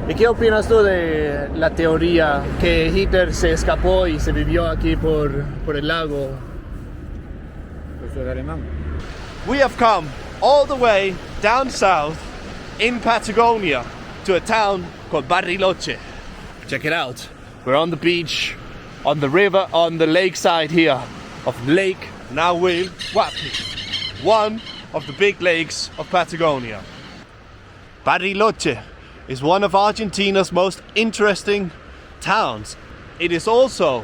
¿Y qué opinas tú de la teoría que Hitler se escapó y se vivió aquí por el lago? We have come all the way down south in Patagonia to a town called Bariloche. Check it out. We're on the beach, on the river, on the lakeside here of Lake Nahuel Huapi, one of the big lakes of Patagonia. Bariloche is one of Argentina's most interesting towns. It is also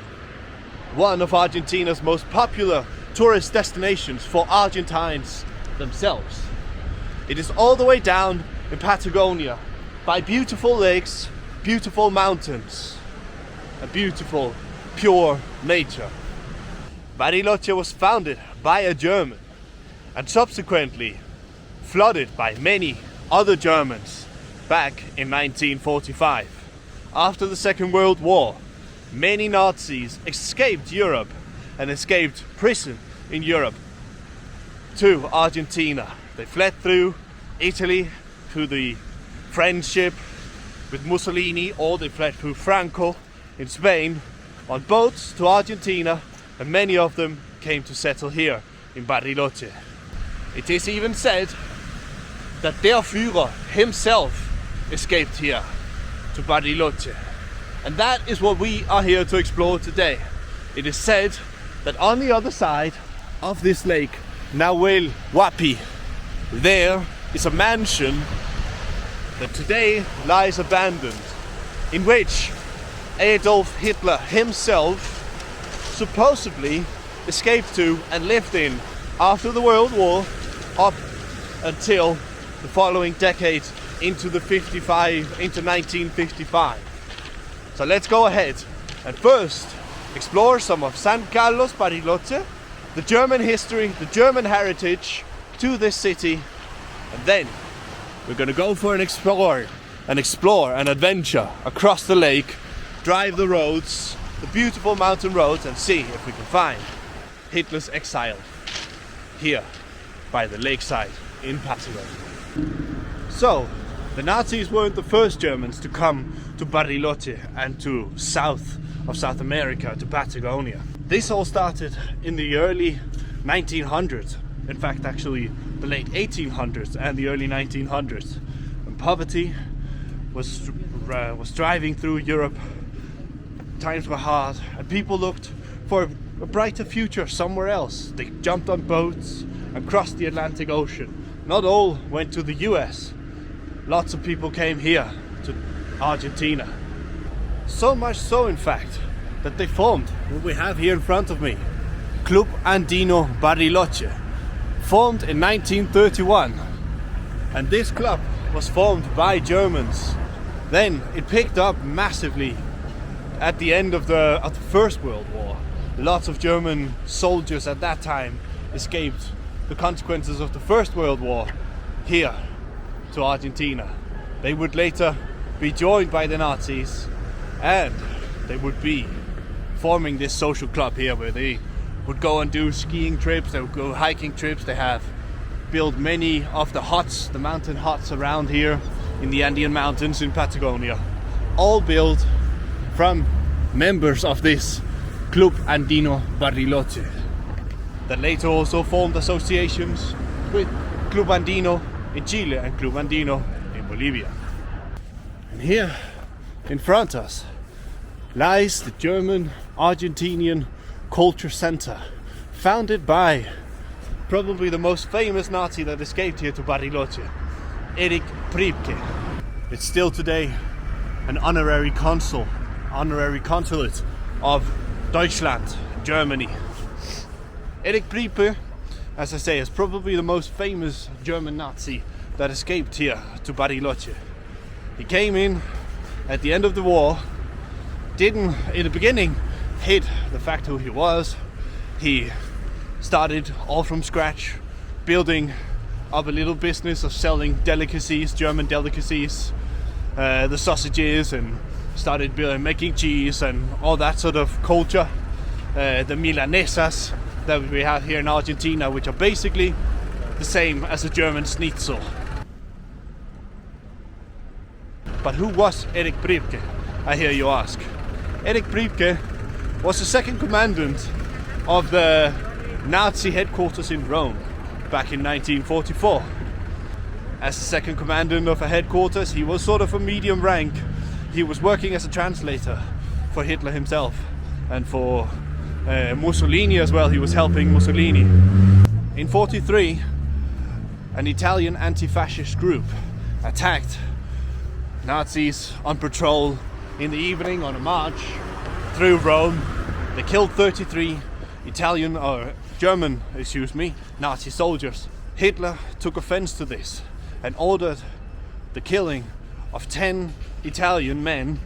one of Argentina's most popular tourist destinations for Argentines themselves. It is all the way down in Patagonia by beautiful lakes, beautiful mountains, and beautiful, pure nature. Bariloche was founded by a German and subsequently flooded by many other Germans back in 1945. After the Second World War, many Nazis escaped Europe and escaped prison in Europe to Argentina. They fled through Italy, through the friendship with Mussolini, or they fled through Franco in Spain on boats to Argentina, and many of them came to settle here in Bariloche. It is even said that der Führer himself escaped here to Bariloche, and that is what we are here to explore today. It is said that on the other side of this lake, Nahuel Huapi, there is a mansion that today lies abandoned, in which Adolf Hitler himself supposedly escaped to and lived in after the World War up until the following decade into 1955. So let's go ahead and first explore some of San Carlos Bariloche, the German history, the German heritage to this city, and then we're gonna go for an explore an adventure across the lake, drive the roads, the beautiful mountain roads, and see if we can find Hitler's exile here by the lakeside in Patagonia. So, the Nazis weren't the first Germans to come to Bariloche and to south of South America, to Patagonia. This all started in the early 1900s. In fact, actually the late 1800s and the early 1900s. When poverty was driving through Europe, times were hard, and people looked for a brighter future somewhere else. They jumped on boats and crossed the Atlantic Ocean. Not all went to the US. Lots of people came here to Argentina. So much so, in fact, that they formed what we have here in front of me, Club Andino Bariloche, formed in 1931. And this club was formed by Germans. Then it picked up massively at the end of the First World War. Lots of German soldiers at that time escaped the consequences of the First World War here to Argentina. They would later be joined by the Nazis, and they would be forming this social club here where they would go and do skiing trips, they would go hiking trips. They have built many of the huts, the mountain huts around here in the Andean mountains in Patagonia, all built from members of this Club Andino Bariloche, that later also formed associations with Club Andino in Chile and Club Andino in Bolivia. And here in front of us lies the German Argentinian Culture Center, founded by probably the most famous Nazi that escaped here to Bariloche, Erich Priebke. It's still today an honorary consulate of Deutschland, Germany. Erich Priebke, as I say, is probably the most famous German Nazi that escaped here to Bariloche. He came in at the end of the war, didn't in the beginning hid the fact who he was. He started all from scratch, building up a little business of selling delicacies, German delicacies, the sausages, and started making cheese and all that sort of culture. The milanesas that we have here in Argentina, which are basically the same as a German schnitzel. But who was Erich Priebke, I hear you ask? Erich Priebke was the second commandant of the Nazi headquarters in Rome back in 1944. As the second commandant of a headquarters, he was sort of a medium rank. He was working as a translator for Hitler himself and for Mussolini as well. He was helping Mussolini. In 43, an Italian anti-fascist group attacked Nazis on patrol in the evening on a march through Rome. They killed 33 German Nazi soldiers. Hitler took offense to this and ordered the killing of 10 Italian men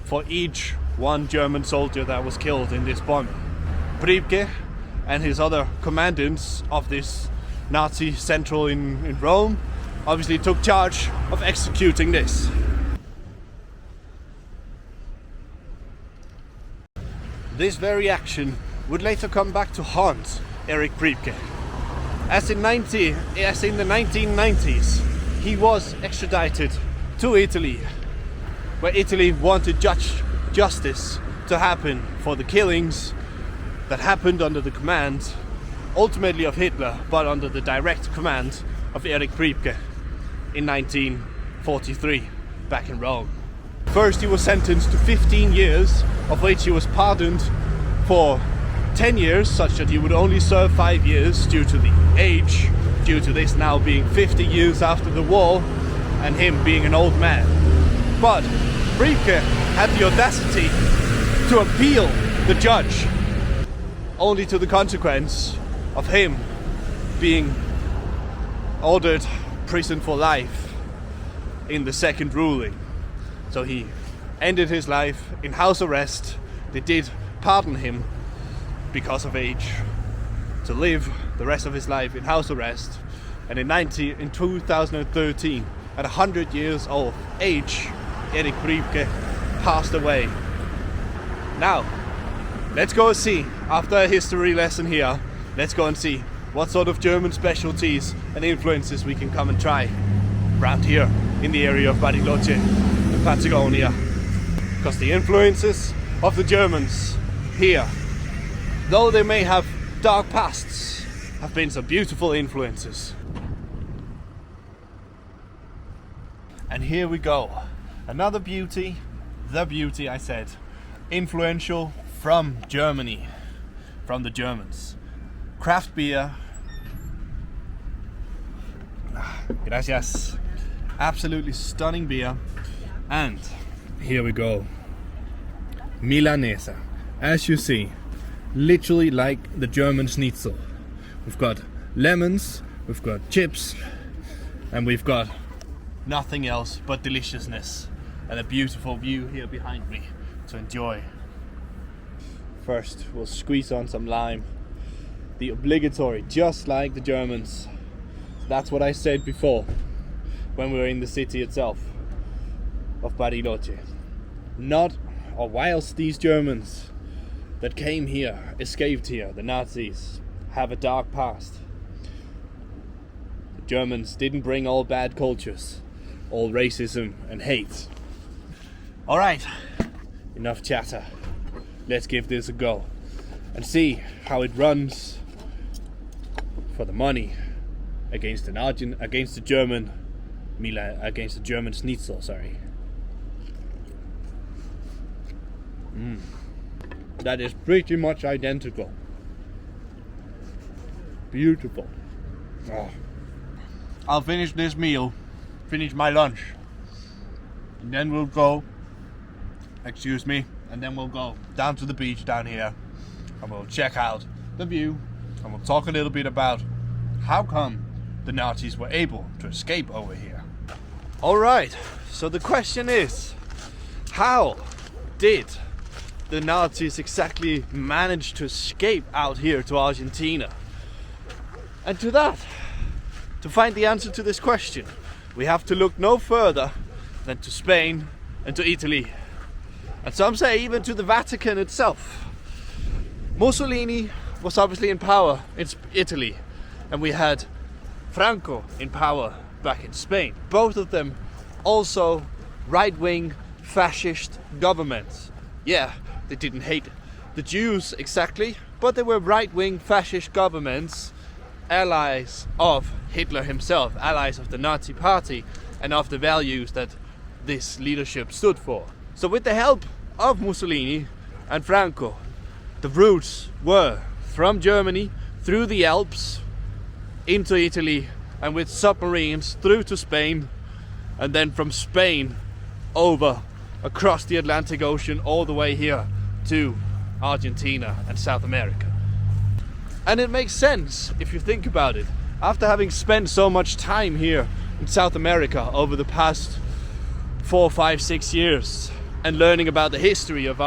for each one German soldier that was killed in this bombing. Priebke and his other commandants of this Nazi central in Rome obviously took charge of executing this. This very action would later come back to haunt Erich Priebke. As in the 1990s, he was extradited to Italy, where Italy wanted justice to happen for the killings that happened under the command, ultimately of Hitler, but under the direct command of Erich Priebke in 1943, back in Rome. First, he was sentenced to 15 years, of which he was pardoned for 10 years, such that he would only serve 5 years due to the age, due to this now being 50 years after the war, and him being an old man. But Priebke had the audacity to appeal the judge, only to the consequence of him being ordered prison for life in the second ruling. So he ended his life in house arrest. They did pardon him because of age to live the rest of his life in house arrest. And in 2013, at 100 years of age, Erich Priebke passed away. Now, let's go and see, after a history lesson here, let's go and see what sort of German specialties and influences we can come and try around here in the area of Bariloche and Patagonia. Because the influences of the Germans here, though they may have dark pasts, have been some beautiful influences. And here we go. Another beauty, the beauty I said, influential from Germany, from the Germans. Craft beer. Gracias. Absolutely stunning beer. And here we go. Milanesa. As you see, literally like the German schnitzel. We've got lemons, we've got chips, and we've got nothing else but deliciousness and a beautiful view here behind me to enjoy. First, we'll squeeze on some lime. The obligatory, just like the Germans. That's what I said before when we were in the city itself of Bariloche. Whilst these Germans that came here, escaped here, the Nazis, have a dark past. The Germans didn't bring all bad cultures, all racism and hate. Alright, enough chatter. Let's give this a go and see how it runs for the money against the German schnitzel, sorry. That is pretty much identical. Beautiful. Oh. I'll finish this meal, finish my lunch, and then we'll go, and then we'll go down to the beach down here, and we'll check out the view, and we'll talk a little bit about how come the Nazis were able to escape over here. Alright, so the question is, how did the Nazis exactly manage to escape out here to Argentina? And to find the answer to this question, we have to look no further than to Spain and to Italy. And some say even to the Vatican itself. Mussolini was obviously in power in Italy, and we had Franco in power back in Spain. Both of them also right-wing fascist governments. Yeah, they didn't hate the Jews exactly, but they were right-wing fascist governments, allies of Hitler himself, allies of the Nazi party, and of the values that this leadership stood for. So with the help of Mussolini and Franco, the routes were from Germany through the Alps into Italy, and with submarines through to Spain, and then from Spain over across the Atlantic Ocean all the way here to Argentina and South America. And it makes sense if you think about it. After having spent so much time here in South America over the past 4, 5, 6 years, and learning about the history of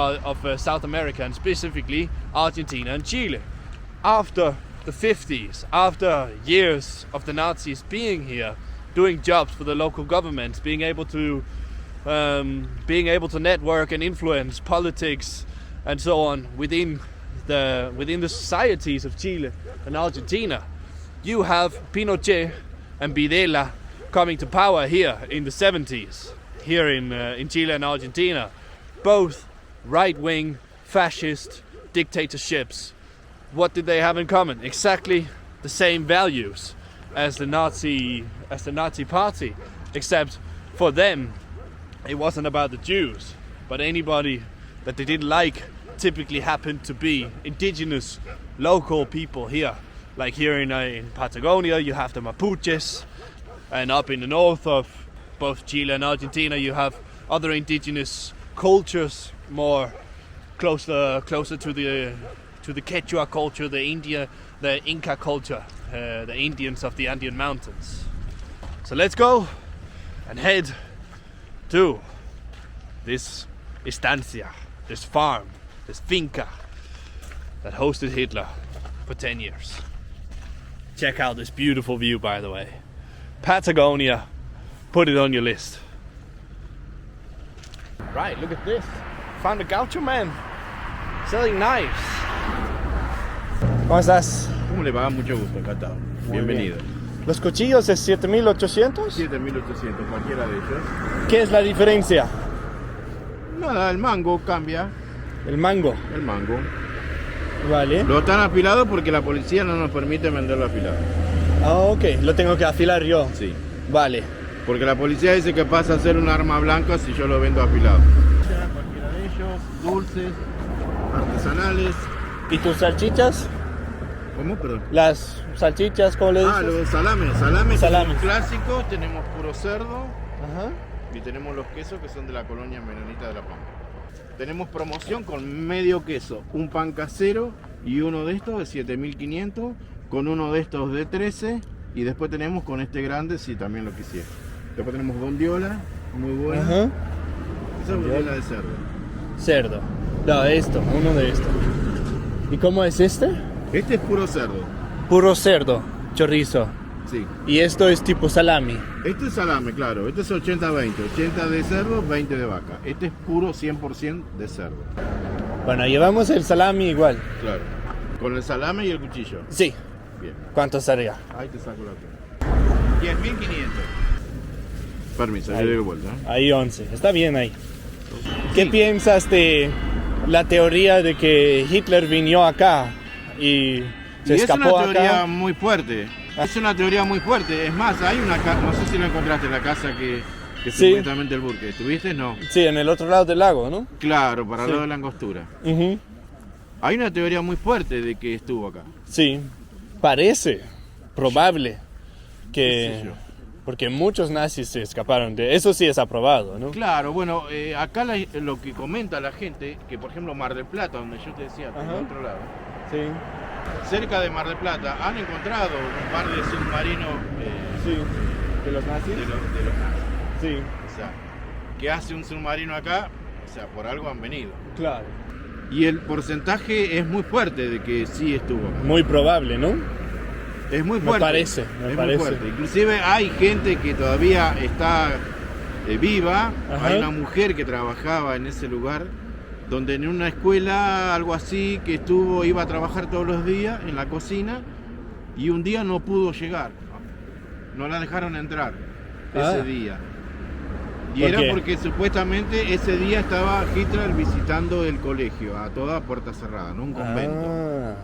South America, and specifically Argentina and Chile, after the 50s, after years of the Nazis being here, doing jobs for the local governments, being able to network and influence politics and so on within the societies of Chile and Argentina, you have Pinochet and Videla coming to power here in the 70s, here in Chile and Argentina, both right-wing fascist dictatorships. What did they have in common? Exactly the same values as the Nazi party, except for them it wasn't about the Jews, but anybody that they didn't like typically happened to be indigenous local people here. Like here in Patagonia you have the Mapuches, and up in the north of both Chile and Argentina you have other indigenous cultures, more closer to the Quechua culture, the Inca culture, the Indians of the Andean Mountains. So let's go and head to this estancia, this farm, this finca that hosted Hitler for 10 years. Check out this beautiful view, by the way. Patagonia, put it on your list. Right, look at this. Found a gaucho man selling knives. ¿Cómo estás? ¿Cómo le va? Mucho gusto, encantado. Bienvenido. ¿Los cuchillos es 7.800? 7.800, cualquiera de ellos. ¿Qué es la diferencia? Nada, el mango cambia. El mango. El mango. Vale. Lo están afilado porque la policía no nos permite venderlo afilado. Ah, ok. Lo tengo que afilar yo. Sí. Vale. Porque la policía dice que pasa a ser un arma blanca si yo lo vendo afilado. Cualquiera de ellos, dulces, artesanales. ¿Y tus salchichas? ¿Cómo? Perdón. Las salchichas, ¿cómo le dices? Ah, los salames. Salames Salames. clásicos, tenemos puro cerdo. Ajá. Y tenemos los quesos que son de la colonia menonita de La Pampa. Tenemos promoción con medio queso, un pan casero y uno de estos de 7.500, con uno de estos de 13, y después tenemos con este grande si también lo quisiera. Después tenemos bondiola, muy buena. Ajá. Esa es bondiola de cerdo. Cerdo. No, uno de estos. ¿Y cómo es este? Este es puro cerdo. Puro cerdo, chorizo. Sí. Y esto es tipo salami. Este es salame, claro. Este es 80-20. 80 de cerdo, 20 de vaca. Este es puro 100% de cerdo. Bueno, llevamos el salami igual. Claro. Con el salame y el cuchillo. Sí. Bien. ¿Cuánto sería? Ahí te saco la cuenta. 10.500. Permiso, yo le doy vuelta. Ahí 11. Está bien ahí. ¿Qué piensas de la teoría de que Hitler vino acá y se escapó es una teoría acá? muy fuerte. Es una teoría muy fuerte. Es más, hay una casa, no sé si lo encontraste, la casa que Sí. supuestamente el Burke. ¿Estuviste? No. Sí, en el otro lado del lago, ¿no? Claro, para el Sí. lado de la Angostura. Ujú. Hay una teoría muy fuerte de que estuvo acá. Sí, parece probable ¿Qué sé que... yo? Porque muchos nazis se escaparon de... Eso sí es aprobado, ¿no? Claro, bueno, acá lo que comenta la gente, que por ejemplo Mar del Plata, donde yo te decía, Ajá. del otro lado, Sí. cerca de Mar del Plata, han encontrado un par de submarinos Sí. ¿De los nazis? de los nazis. Sí, O sea, que hace un submarino acá, o sea, por algo han venido. claro. Y el porcentaje es muy fuerte de que sí estuvo acá. Muy probable, ¿no? Es muy Me fuerte. parece. Es muy fuerte. Inclusive hay gente que todavía está viva. Ajá. Hay una mujer que trabajaba en ese lugar, donde en una escuela, algo así, que iba a trabajar todos los días en la cocina, y un día no pudo llegar. No la dejaron entrar ese día. Y ¿Por era qué? porque supuestamente ese día estaba Hitler visitando el colegio a toda puerta cerrada, ¿no? Un convento. Ah,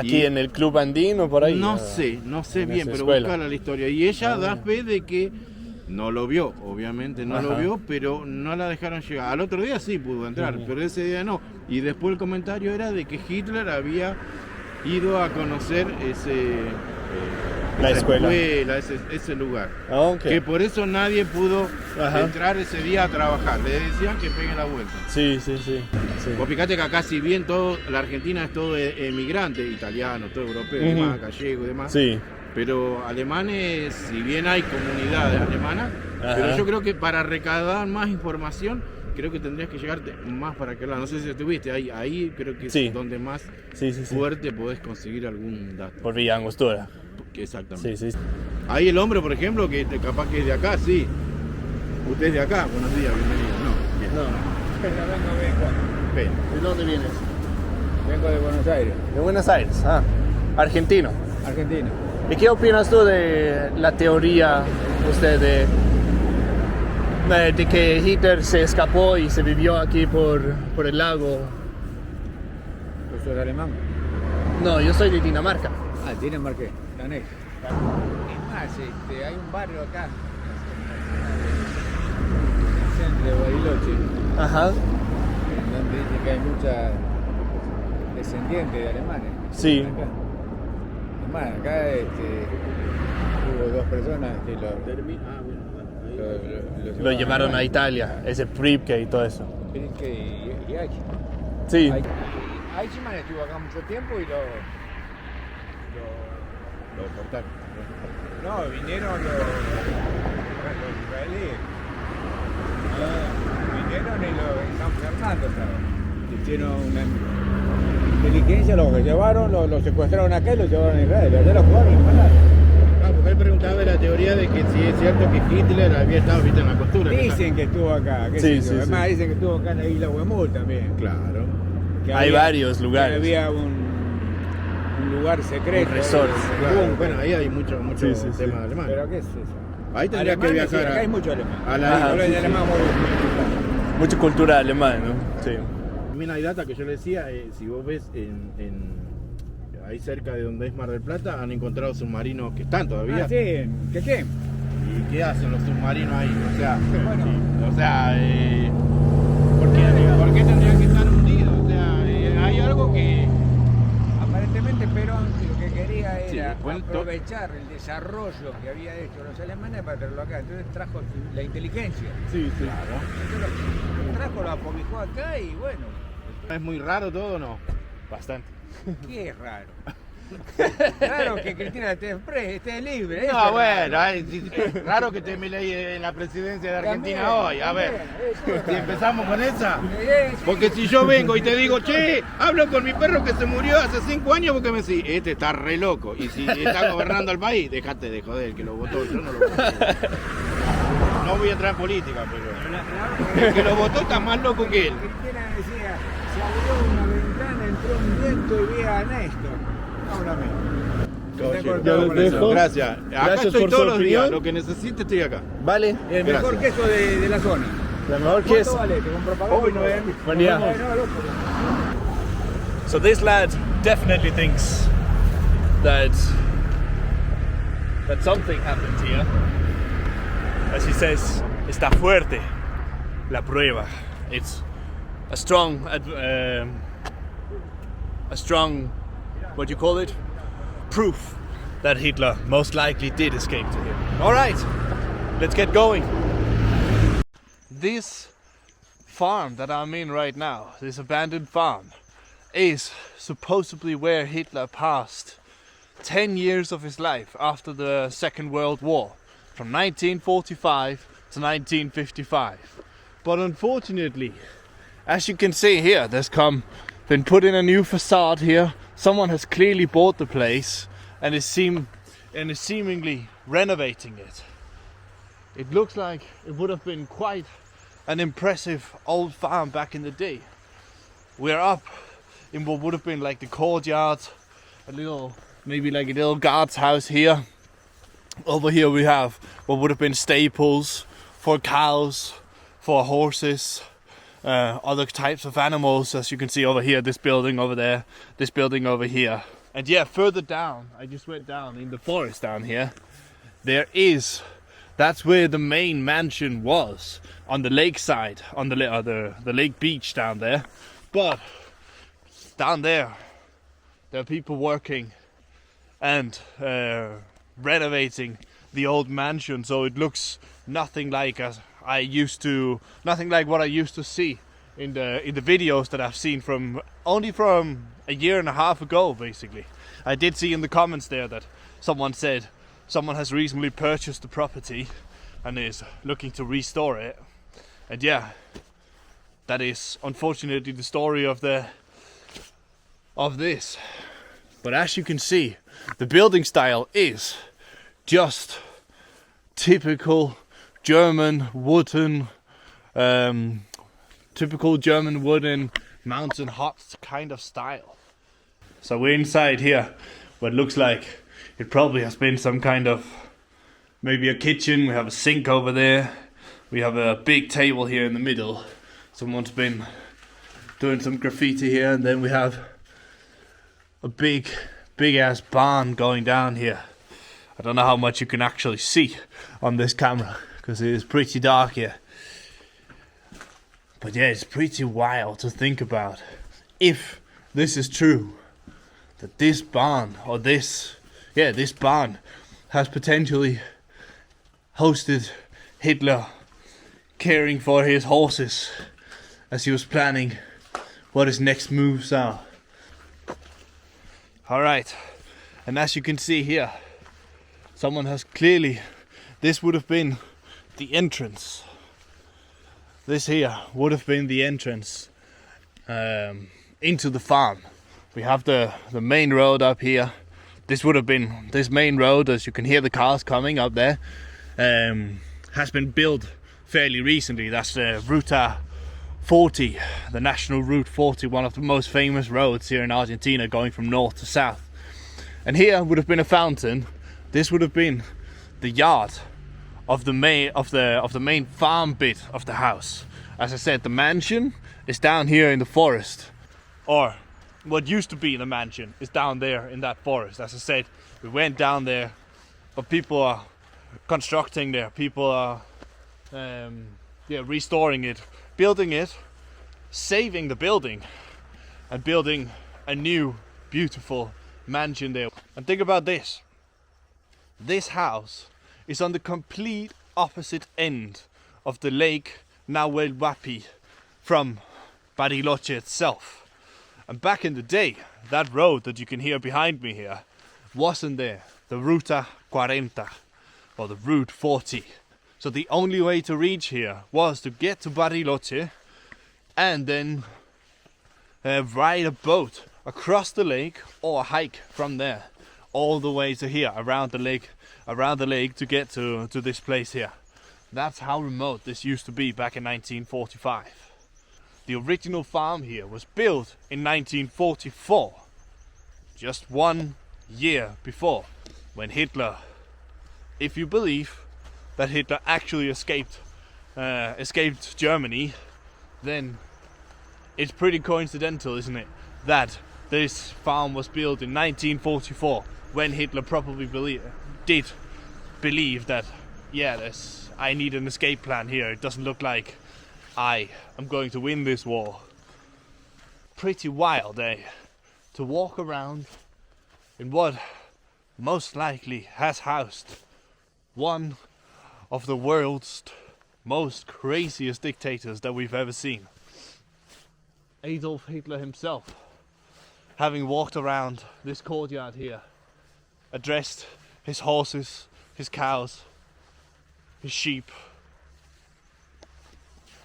aquí Y- en el club andino, por ahí. No sé en bien, esa pero escuela. buscala la historia. Y ella da fe de que no lo vio, obviamente no lo Ajá. vio, pero no la dejaron llegar. Al otro día sí pudo entrar, pero ese día no. Y después el comentario era de que Hitler había ido a conocer La esa escuela. ese lugar. Ah, ok. Que por eso nadie pudo Ajá. entrar ese día a trabajar. Le decían que peguen la vuelta. Sí. Vos fíjate que acá, si bien la Argentina es todo emigrante, italiano, todo europeo, Ujú. demás, gallego y demás, Sí. pero alemanes, si bien hay comunidades alemanas, Ajá. pero yo creo que para recaudar más información, creo que tendrías que llegarte más para aquel lado. No sé si estuviste ahí creo que Sí. es donde más Sí. fuerte podés conseguir algún dato. Por Villa Angostura. Exactamente. Sí. Ahí el hombre, por ejemplo, que capaz que es de acá, sí. Usted es de acá, buenos días, bienvenido. No, bien. Vengo. Ven. ¿De dónde vienes? Vengo de Buenos Aires, De Buenos Aires. Ah, argentino. Argentina. ¿Y qué opinas tú de la teoría de que Hitler se escapó y se vivió aquí por el lago? ¿Vos sos alemán? No, yo soy de Dinamarca. Ah, Dinamarca, danés. Es más, hay un barrio acá, en el centro de Bariloche, Ajá. en donde dice que hay mucha descendientes de alemanes. Sí. Acá. Es más, acá hubo dos personas que Lo llevaron a Italia, ese Pripke y todo eso. y Eichmann. Sí. Eichmann estuvo acá mucho tiempo y lo cortaron. No, vinieron los israelíes. Vinieron en San Fernando estaban. Hicieron una inteligencia, los llevaron, los secuestraron acá y los llevaron a Israel. Allá los jugaron y los mataron. Ah, porque él preguntaba de la teoría de que si es cierto que Hitler había estado en la costura. Dicen que estuvo acá. qué Sí, sé yo. sí, Además sí. dicen que estuvo acá en la isla Huemul también. Claro. Que Hay varios lugares. Que había un lugar secreto. Un resort. Claro, bueno, ahí hay mucho Sí, sí, sí. tema alemán. ¿Pero qué es eso? Ahí tendría que Alemanes, viajar sí, acá hay mucho alemán. a la Ajá, isla. Hablan Sí, de sí. alemán muy Mucha cultura alemana, ¿no? Sí. También hay data que yo le decía, si vos ves ahí cerca de donde es Mar del Plata, han encontrado submarinos que están todavía. Ah, sí, ¿qué qué? ¿Y qué hacen los submarinos ahí? O sea, Bueno. ¿por qué tendrían que estar hundidos? O sea, hay algo que... Aparentemente Perón lo que quería era Sí, bueno, aprovechar el desarrollo que había hecho los alemanes para traerlo acá. Entonces trajo la inteligencia. Sí. Claro. Entonces lo trajo, lo apobijó acá y bueno, ¿Es muy raro todo, no? Bastante. ¿qué es raro? Claro que Cristina esté libre. eso No, es bueno, raro. es raro que te Milei en la presidencia de Argentina También, hoy. A ver, también, eso es si raro. empezamos con esa. Sí. Porque si yo vengo y te digo, che, hablo con mi perro que se murió hace 5 años, porque me decís, este está re loco. Y si está gobernando el país, déjate de joder, que lo votó, yo no lo voté. No voy a entrar en política, pero el que lo votó está más loco que él. Cristina decía, se abrió una ventana, entró un viento y vi a Néstor. Háblame. Caballero, Ya los dejo. Gracias. Acá Gracias estoy por su todos los días. opinión. Lo que necesite estoy acá. Vale. El mejor Gracias. queso de la zona. La mejor que ¿Cuánto es. vale? ¿Te compro pagado? Hoy no es. Buen día. No, loco. So this lad definitely thinks that something happened here. As he says, está fuerte la prueba. It's a strong, what do you call it? Proof that Hitler most likely did escape to him. All right, let's get going. This farm that I'm in right now, this abandoned farm, is supposedly where Hitler passed 10 years of his life after the Second World War, from 1945 to 1955. But unfortunately, as you can see here, been put in a new facade here. Someone has clearly bought the place and is seemingly renovating it. It looks like it would have been quite an impressive old farm back in the day. We're up in what would have been like the courtyard, maybe like a little guard's house here. Over here we have what would have been stables for cows, for horses, other types of animals, as you can see over here, this building over there, this building over here. And yeah, further down, I just went down in the forest down here, that's where the main mansion was, on the lakeside, on the lake beach down there. But down there are people working and renovating the old mansion, so it looks nothing like what I used to see in the videos that I've seen from a year and a half ago, basically. I did see in the comments there that someone said someone has recently purchased the property and is looking to restore it. And yeah, that is unfortunately the story of this. But as you can see, the building style is just typical German wooden mountain hut kind of style. So we're inside here, what looks like it probably has been some kind of, maybe a kitchen. We have a sink over there. We have a big table here in the middle. Someone's been doing some graffiti here, and then we have a big ass barn going down here. I don't know how much you can actually see on this camera because it is pretty dark here. But yeah, it's pretty wild to think about. If this is true, that this barn has potentially hosted Hitler caring for his horses as he was planning what his next moves are. Alright, and as you can see here, someone has clearly, this would have been the entrance. This here would have been the entrance into the farm. We have the main road up here. This would have been, this main road, as you can hear the cars coming up there, has been built fairly recently. That's the Ruta 40, the National Route 40, one of the most famous roads here in Argentina, going from north to south. And here would have been a fountain. This would have been the yard of the main farm bit of the house. As I said, the mansion is down here in the forest, or what used to be the mansion is down there in that forest. As I said, we went down there, but people are constructing there. People are restoring it, building it, saving the building, and building a new beautiful mansion there. And think about this. This house is on the complete opposite end of the lake Nahuelhuapi from Bariloche itself. And back in the day, that road that you can hear behind me here wasn't there. The Ruta 40 or the Route 40. So the only way to reach here was to get to Bariloche and then ride a boat across the lake or hike from there all the way to here, around the lake to get to this place here. That's how remote this used to be back in 1945. The original farm here was built in 1944, just 1 year before, when Hitler, if you believe that Hitler actually escaped Germany, then it's pretty coincidental, isn't it, that this farm was built in 1944, when Hitler probably did believe that, I need an escape plan here. It doesn't look like I am going to win this war. Pretty wild, to walk around in what most likely has housed one of the world's most craziest dictators that we've ever seen. Adolf Hitler himself, having walked around this courtyard here, addressed his horses, his cows, his sheep.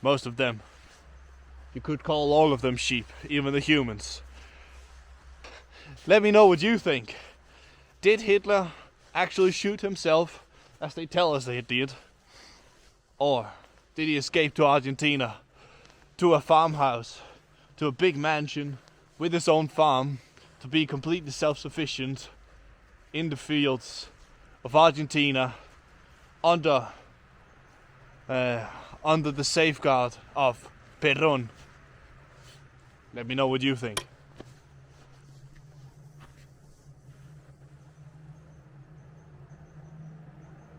Most of them. You could call all of them sheep, even the humans. Let me know what you think. Did Hitler actually shoot himself, as they tell us they did? Or did he escape to Argentina, to a farmhouse, to a big mansion with his own farm, to be completely self-sufficient in the fields of Argentina under under the safeguard of Perón. Let me know what you think.